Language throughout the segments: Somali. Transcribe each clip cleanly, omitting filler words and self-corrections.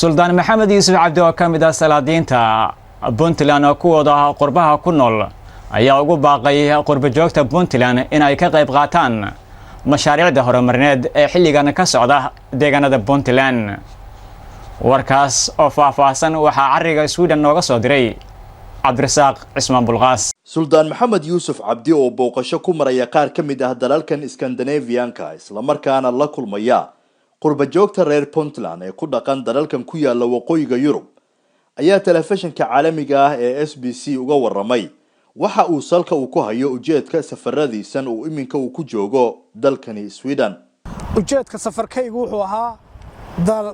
Suldaan Maxamed Yuusuf Cabdi oo ka mid ah salaadiinta Puntland oo kuwada qurbaha ku nool ayaa ugu baaqay qurba joogta Puntland in ay ka qayb qaataan mashaariicda horumarineed ee xilligan ka socda deegaanada Puntland. warkaas oo faahfaahsan waxaa cariga Sweden nooga soo diray Cabdirasaaq Cismaan Bulqaas. Suldaan Maxamed Yuusuf Cabdi oo booqasho ku maraya qaar ka mid ah dalalkan Scandinavian-ka isla markaana la kulmaya qurba joogta reer Puntland ee ku dhaqan dalalkan ku yaala waqooyiga Yurub ayaa telefishinka caalamiga ah ee SBC uga waramay waxa uu salka ku hayo ujeedka safaradiisan uu iminka uu ku joogo dalkani Sweden. ujeedka safarkaygu wuxuu ahaa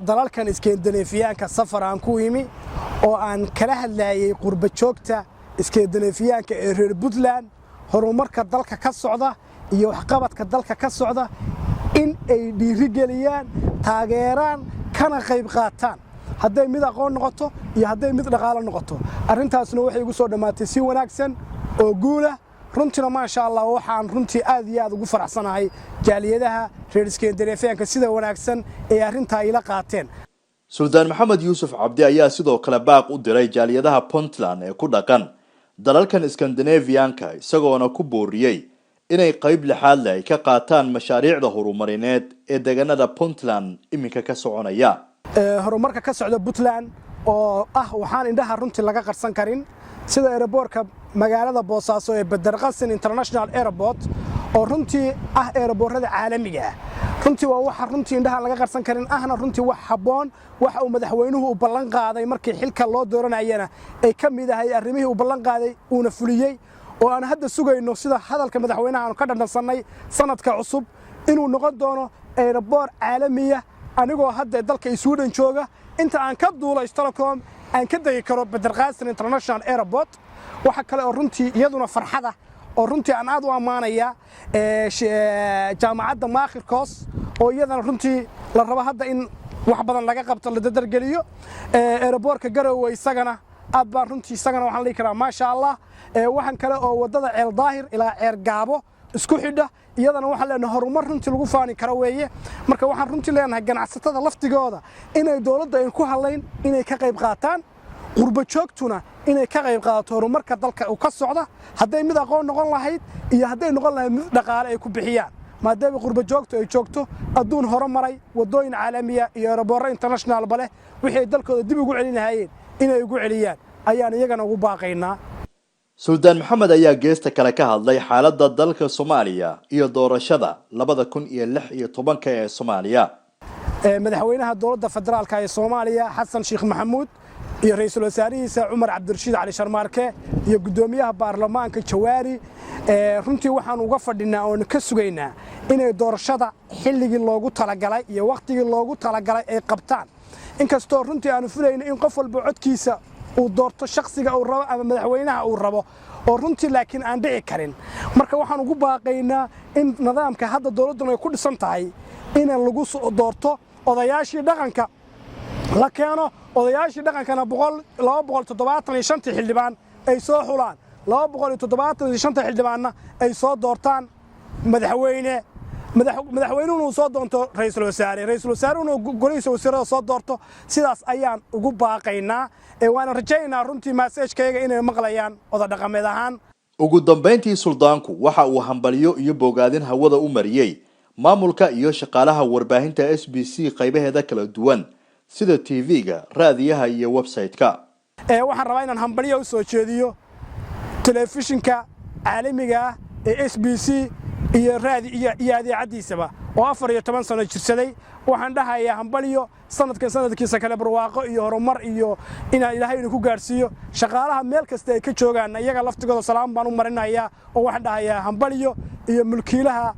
dalalkan Scandinavian-ka safar aan ku yimi oo aan kala hadlayay qurba joogta Scandinavian-ka ee reer Puntland horumarka dalka ka socda iyo waxqabadka dalka ka socda in ay dhiirigeliyaan taageeraan kana qayb qaataan hadday mid aqoon noqoto iyo hadday mid dhaqaale noqoto arintaasna waxay ugu soo dhamaatay si wanaagsan oo guul ah runtina ma sha Allah waxaan runtii aad iyo aad ugu faraxsanahay jaaliyadaha reer Scandinavian-ka sida wanaagsan ee arinta ila qaateen. Suldaan Maxamed Yuusuf Cabdi ayaa sidoo kale baaq u diray jaaliyadaha Puntland ee ku dhaqan dalalkan Scandinavian-ka isagoona ku booriyay inay qayb lixaad leh ka qaataan mashaariicda horumarineed ee deegaanada Puntland iminka ka soconaya. horumarka ka socda Puntland oo waxaan indhaha runtii laga qarsan karin sida airportka magaalada Boosaaso ee Badarqasin International Airport oo runtii airportada caalamiga ah runtii waa waxa runtii indhaha laga qarsan karin ahna runtii wax haboon waxa uu madaxweynuhu u ballan qaaday markii xilka loo dooranayana ay ka mid ahay arrimihii uu ballan qaaday uuna fuliyay oo aan hadda sugayno sida hadalka madaxweynaha aan ka dhansanay sanadka cusub inuu noqon doono airport caalami ah anigoo hadda dalka Sweden jooga inta aan ka duulay Stockholm aan ka dagi karo Badarqasin International Airport waxa kale oo runtii iyaduna farxada oo runtii aan aad u amaanaya jaamacadda Maakhirkoos oo iyadana runtii la rabo hadda in wax badan laga qabto la dadargeliyo airportka Garowe isagana aad baan runtii isagana waxaan leeyahay karaa ma sha Allah waxaan kale oo wadada Ceel Daahir ilaa Ceer Gaabo isku xidha iyadana waxa leenahay horumar runtii lagu faani karo weeye marka waxaan runtii leenahay ganacsatada laftigooda inay dawladda ay ku haleyn inay ka qayb qaataan qurba joogtuna inay ka qayb qaato horumarka dalka uu ka socda hadday mid aqoon noqon lahayd iyo hadday noqon lahayd mid dhaqaale ay ku bixiyaan maadaama qurba joogtu ay joogto adduun horumaray wadooyin caalamiya iyo airport international bale wixii dalkooda dib ugu celinayeen inay ugu celiyaan ayaan iyagana ugu baaqaynaa. Suldaan Maxamed ayaa geesta kale ka hadlay xaaladda dalka Soomaaliya iyo doorashada 2016 ee Soomaaliya. madaxweynaha dowladda federaalka ee Soomaaliya Xasan Sheekh Maxamuud iyo ra'iisul wasaarihiisa Umar Cabdirashiid Cali Sharmaarke iyo gudoomiyaha baarlamaanka Jawaari runtii waxaan uga fadhinaa oo ka sugaynaa inay doorashada xilligii loogu talagalay iyo waqtigii loogu talagalay ay qabtaan inkastoo runtii aanu filayno in qof walba codkiisa uu doorto shakhsiga uu rabo ama madaxweynaha uu rabo oo runtii laakiin aan dhici karin marka waxaan ugu baaqaynaa in nidaamka hadda dawladdu ay ku dhisan tahay in lagu soo doorto odayaashii dhaqanka la keeno odayaashii dhaqankana 275 xildhibaan ay soo xulaan 275 xildhibaanna ay soo doortaan madaxweynuhu soo doonto ra'iisul wasaaruhu golihiisa wasiirada soo doorto sidaas ayaan ugu baaqaynaa waan rajaynaynaa runtii message-kayga inay maqlayaan oda dhaqameed ahaan. ugu dambeyntii suldaanku waxa uu hambaliyo iyo bogaadin hawada u mariyay maamulka iyo shaqaalaha warbaahinta SBC qaybaheeda kala duwan sida TV-ga raadiyaha iyo website-ka waxaan rabaa inaan hambaliyo u soo jeediyo telefishinka caalamiga ah ee SBC iyo raadiyo iyo idaacadiisaba oo 14 sano jirsaday waxaan dhahayaa hambaliyo sanadkiisa kale barwaaqo iyo horumar iyo in Ilaahay ku gaarsiiyo shaqaalaha meel kasta ay ka joogaan iyaga laftigooda salaam baan u marinayaa oo waxaan dhahayaa hambaliyo iyo mulkiilaha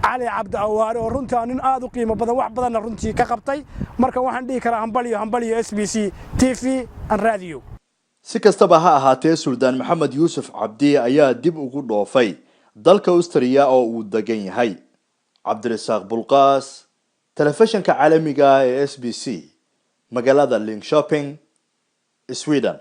علي عبد أواري ورنتي أن آذو قيمة بدن واحد بدن رنتي كقبتي مركب واحد دي كره همبليو SBC TV الراديو. سكستبها هاتي سلطان محمد يوسف عبدي أيا دب ugu dhoofay dalka Australia oo uu degan yahay. Cabdirasaaq Bulqaas telefishinka caalamiga ee SBC magaalada Linköping Sweden.